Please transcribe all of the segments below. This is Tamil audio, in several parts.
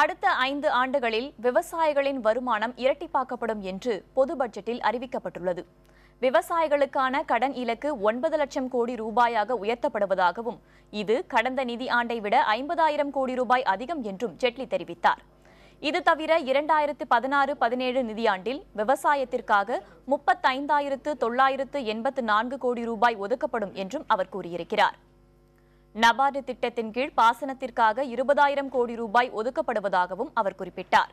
அடுத்த 5 ஆண்டுகளில் விவசாயிகளின் வருமானம் இரட்டிப்பாக்கப்படும் என்று பொது பட்ஜெட்டில் அறிவிக்கப்பட்டுள்ளது. விவசாயிகளுக்கான கடன் இலக்கு 9 லட்சம் கோடி ரூபாயாக உயர்த்தப்படுவதாகவும், இது கடந்த நிதி ஆண்டை விட 50,000 கோடி ரூபாய் அதிகம் என்றும் ஜெட்லி தெரிவித்தார். இது தவிர 2016-17 நிதியாண்டில் விவசாயத்திற்காக 35,984 கோடி ரூபாய் ஒதுக்கப்படும் என்றும் அவர் கூறியிருக்கிறார். நபார்டு திட்டத்தின் கீழ் பாசனத்திற்காக 20,000 கோடி ரூபாய் ஒதுக்கப்படுவதாகவும் அவர் குறிப்பிட்டார்.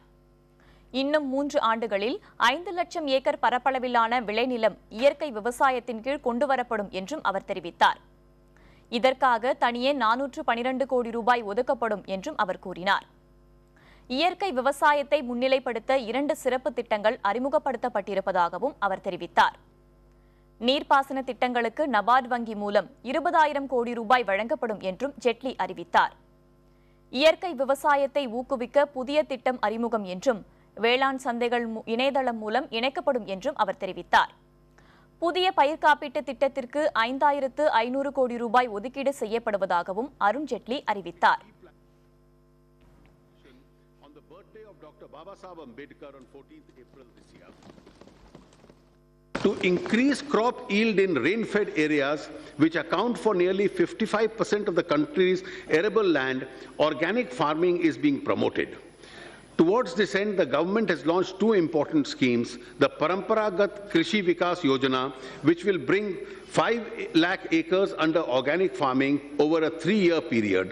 இன்னும் 3 ஆண்டுகளில் 5 லட்சம் ஏக்கர் பரப்பளவிலான விளைநிலம் இயற்கை விவசாயத்தின் கீழ் கொண்டுவரப்படும் என்றும் அவர் தெரிவித்தார். இதற்காக தனியே 412 கோடி ரூபாய் ஒதுக்கப்படும் என்றும் அவர் கூறினார். இயற்கை விவசாயத்தை முன்னிலைப்படுத்த 2 சிறப்பு திட்டங்கள் அறிமுகப்படுத்தப்பட்டிருப்பதாகவும் அவர் தெரிவித்தார். நீர்ப்பாசன திட்டங்களுக்கு நபார்டு வங்கி மூலம் 20,000 கோடி ரூபாய் வழங்கப்படும் என்றும் ஜெட்லி அறிவித்தார். இயற்கை விவசாயத்தை ஊக்குவிக்க புதிய திட்டம் அறிமுகம் என்றும், வேளாண் சந்தைகள் இணையதளம் மூலம் இணைக்கப்படும் என்றும் அவர் தெரிவித்தார். புதிய பயிர் காப்பீட்டு திட்டத்திற்கு 5,500 கோடி ரூபாய் ஒதுக்கீடு செய்யப்படுவதாகவும் அருண் ஜெட்லி அறிவித்தார். To increase crop yield in rain-fed areas, which account for nearly 55% of the country's arable land, organic farming is being promoted. Towards this end, the government has launched 2 important schemes: the Paramparagat Krishi Vikas Yojana, which will bring 5 lakh acres under organic farming over a 3-year period.